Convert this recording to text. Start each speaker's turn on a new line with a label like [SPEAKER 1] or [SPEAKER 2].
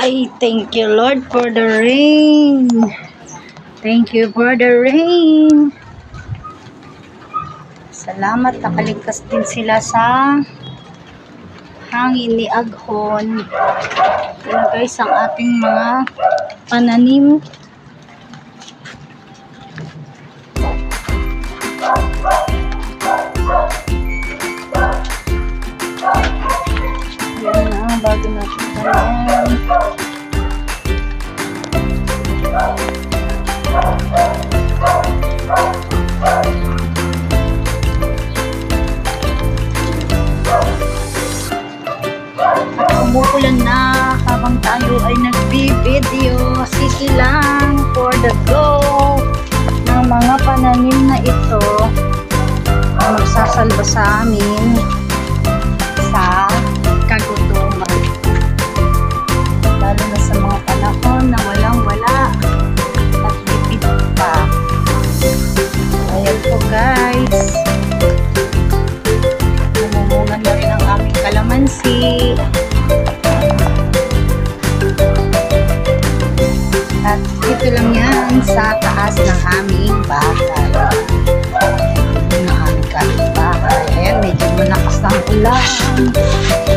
[SPEAKER 1] Ay, thank you Lord for the rain. Thank you for the rain. Salamat, nakaligtas din sila sa hangin ni Aghon. Yan guys, ang ating mga pananim. Yan na, bago natin tanan. Umuulan na habang tayo ay nagbibideo. Sisilang for the go ng mga pananim na ito ang magsasalba sa amin sa kagutuman, lalo na sa mga panahon na walang-wala at lipid pa. Ayan po guys, namumungan na rin ang aming kalamansi. At dito lang yan sa taas ng aming bahay. Ito ng aming kapitbahay. Ayan, medyo malakas ang ulan.